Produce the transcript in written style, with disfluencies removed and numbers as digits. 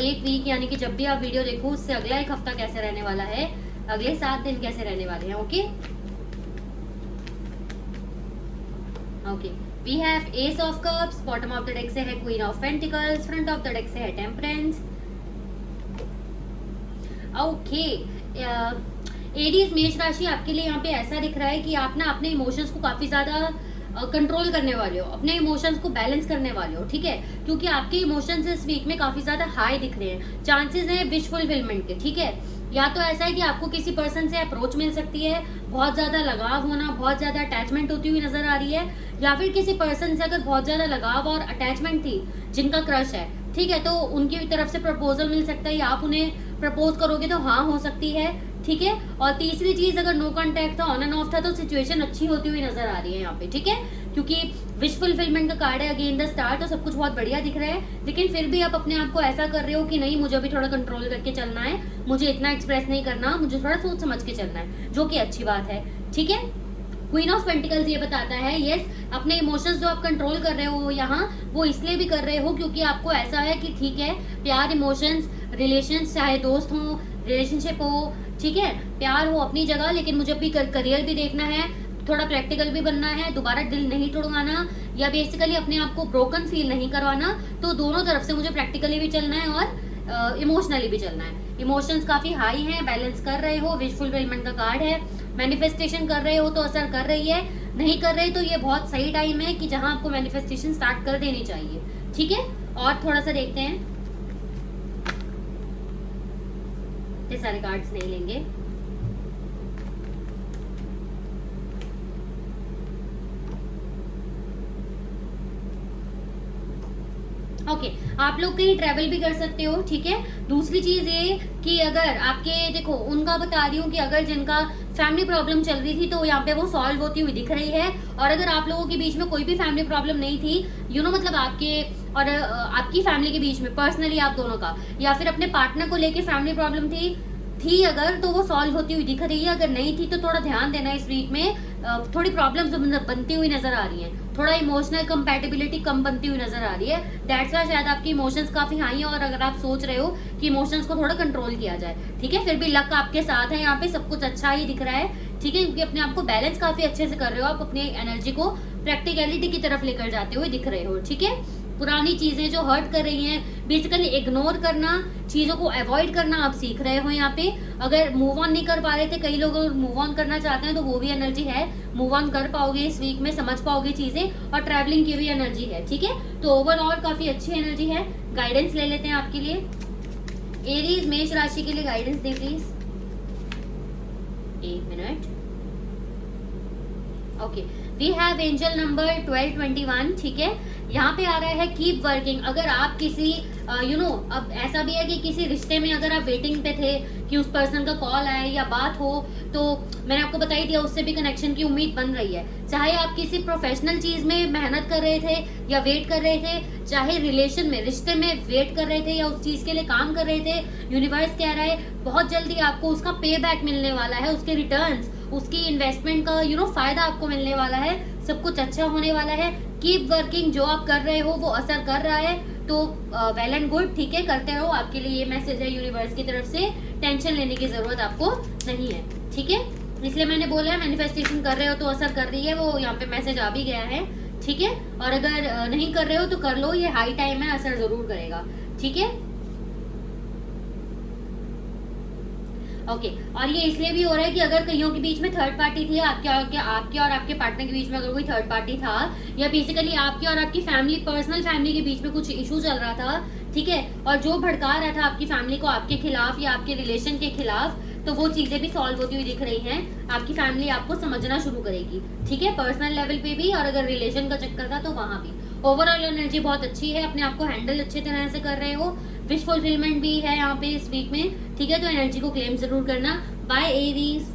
एक वीक यानी कि जब भी आप वीडियो देखो उससे अगला एक हफ्ता कैसे रहने वाला है, अगले 7 दिन कैसे रहने वाले हैं। Okay okay, we have ace of cups, bottom of the deck से है queen of pentacles, front of the deck से है टेम्परेंस। ओके, एरीज मेष राशि आपके लिए यहाँ पे ऐसा दिख रहा है कि आप ना अपने इमोशंस को काफी ज्यादा कंट्रोल करने वाले हो, अपने इमोशंस को बैलेंस करने वाले हो, ठीक है, क्योंकि आपके इमोशंस इस वीक में काफी ज्यादा हाई दिख रहे हैं, चांसेस हैं विश फुलफिलमेंट के, ठीक है। या तो ऐसा है कि आपको किसी पर्सन से अप्रोच मिल सकती है, बहुत ज्यादा लगाव होना, बहुत ज्यादा अटैचमेंट होती हुई नजर आ रही है, या फिर किसी पर्सन से अगर बहुत ज्यादा लगाव और अटैचमेंट थी, जिनका क्रश है, ठीक है, तो उनकी तरफ से प्रपोजल मिल सकता है, या आप उन्हें प्रपोज करोगे तो हाँ हो सकती है, ठीक है। और तीसरी चीज, अगर नो कांटेक्ट था, ऑन एंड ऑफ था, तो सिचुएशन अच्छी होती हुई नजर आ रही है यहाँ पे, ठीक है, क्योंकि विश फुलफिलमेंट का कार्ड है, अगेन द स्टार, तो सब कुछ बहुत बढ़िया दिख रहा है। लेकिन फिर भी आप अपने आप को ऐसा कर रहे हो कि नहीं, मुझे अभी थोड़ा कंट्रोल करके चलना है, मुझे इतना एक्सप्रेस नहीं करना, मुझे थोड़ा सोच समझ के चलना है, जो कि अच्छी बात है, ठीक है। क्वीन ऑफ पेंटिकल्स ये बताता है, यस, अपने इमोशंस जो आप कंट्रोल कर रहे हो यहाँ, वो इसलिए भी कर रहे हो क्योंकि आपको ऐसा है कि ठीक है, प्यार, इमोशंस, रिलेशंस, चाहे दोस्त हो, रिलेशनशिप हो, ठीक है, प्यार हो अपनी जगह, लेकिन मुझे भी करियर भी देखना है, थोड़ा प्रैक्टिकल भी बनना है, दोबारा दिल नहीं तोड़वाना, या बेसिकली अपने आप को ब्रोकन फील नहीं करवाना, तो दोनों तरफ से मुझे प्रैक्टिकली भी चलना है और इमोशनली भी चलना है। इमोशंस काफी हाई हैं, बैलेंस कर रहे हो, विश फुलफिलमेंट का कार्ड है, मैनिफेस्टेशन कर रहे हो तो असर कर रही है, नहीं कर रहे तो ये बहुत सही टाइम है कि जहां आपको मैनिफेस्टेशन स्टार्ट कर देनी चाहिए, ठीक है। और थोड़ा सा देखते हैं, ये सारे कार्ड्स नहीं लेंगे। ओके, आप लोग कहीं ट्रेवल भी कर सकते हो, ठीक है। दूसरी चीज ये कि अगर आपके, देखो उनका बता रही हूँ कि अगर जिनका फैमिली प्रॉब्लम चल रही थी तो यहाँ पे वो सॉल्व होती हुई दिख रही है, और अगर आप लोगों के बीच में कोई भी फैमिली प्रॉब्लम नहीं थी, मतलब आपके और आपकी फैमिली के बीच में पर्सनली आप दोनों का, या फिर अपने पार्टनर को लेके फैमिली प्रॉब्लम थी अगर, तो वो सॉल्व होती हुई दिख रही है। अगर नहीं थी तो थोड़ा ध्यान देना, इस वीक में थोड़ी प्रॉब्लम्स बनती हुई नजर आ रही हैं, थोड़ा इमोशनल कंपैटिबिलिटी कम बनती हुई नजर आ रही है, दैट्स वाई शायद आपकी इमोशंस काफी हाई है, और अगर आप सोच रहे हो कि इमोशंस को थोड़ा कंट्रोल किया जाए, ठीक है, फिर भी लक आपके साथ है, यहाँ पे सब कुछ अच्छा ही दिख रहा है, ठीक है, क्योंकि अपने आप को बैलेंस काफी अच्छे से कर रहे हो, आप अपनी एनर्जी को प्रैक्टिकलिटी की तरफ लेकर जाते हुए दिख रहे हो, ठीक है। पुरानी चीजें जो हर्ट कर रही हैं, बेसिकली इग्नोर करना, चीजों को अवॉइड करना आप सीख रहे हो यहाँ पे। अगर मूव ऑन नहीं कर पा रहे थे, कई लोग मूव ऑन करना चाहते हैं तो वो भी एनर्जी है, मूव ऑन कर पाओगे इस वीक में, समझ पाओगे चीजें, और ट्रैवलिंग की भी एनर्जी है, ठीक है। तो ओवरऑल काफी अच्छी एनर्जी है। गाइडेंस ले लेते हैं आपके लिए, एरीज मेष राशि के लिए गाइडेंस दे प्लीज, 1 मिनट। Okay, we have angel number 1221, ठीक है। यहाँ पे आ रहा है कीप वर्किंग। अगर आप किसी अब ऐसा भी है कि किसी रिश्ते में अगर आप वेटिंग पे थे कि उस पर्सन का कॉल आए या बात हो, तो मैंने आपको बता ही दिया, उससे भी कनेक्शन की उम्मीद बन रही है। चाहे आप किसी प्रोफेशनल चीज में मेहनत कर रहे थे या वेट कर रहे थे, चाहे रिलेशन में, रिश्ते में वेट कर रहे थे या उस चीज के लिए काम कर रहे थे, यूनिवर्स कह रहा है बहुत जल्दी आपको उसका पे बैक मिलने वाला है, उसके रिटर्न्स, उसकी इन्वेस्टमेंट का फायदा आपको मिलने वाला है, सब कुछ अच्छा होने वाला है। कीप वर्किंग, जो आप कर रहे हो वो असर कर रहा है, तो वेल एंड गुड, ठीक है, करते रहो। आपके लिए ये मैसेज है यूनिवर्स की तरफ से, टेंशन लेने की जरूरत आपको नहीं है, ठीक है। इसलिए मैंने बोला है मैनिफेस्टेशन कर रहे हो तो असर कर रही है, वो यहाँ पे मैसेज आ भी गया है, ठीक है। और अगर नहीं कर रहे हो तो कर लो, ये हाई टाइम है, असर जरूर करेगा, ठीक है। ओके, और ये इसलिए भी हो रहा है कि अगर कईयों के बीच में थर्ड पार्टी थी, आपके और आपके पार्टनर के बीच में अगर कोई थर्ड पार्टी था, या बेसिकली आपकी और आपकी फैमिली, पर्सनल फैमिली के बीच में कुछ इशू चल रहा था, ठीक है, और जो भड़का रहा था आपकी फैमिली को आपके खिलाफ या आपके रिलेशन के खिलाफ, तो वो चीजें भी सॉल्व होती हुई दिख रही हैं। आपकी फैमिली आपको समझना शुरू करेगी, ठीक है, पर्सनल लेवल पे भी, और अगर रिलेशन का चक्कर था तो वहां भी। ओवरऑल एनर्जी बहुत अच्छी है, अपने आप को हैंडल अच्छे तरह से कर रहे हो, विश फुलफिलमेंट भी है यहाँ पे इस वीक में, ठीक है। तो एनर्जी को क्लेम जरूर करना। Bye Aries.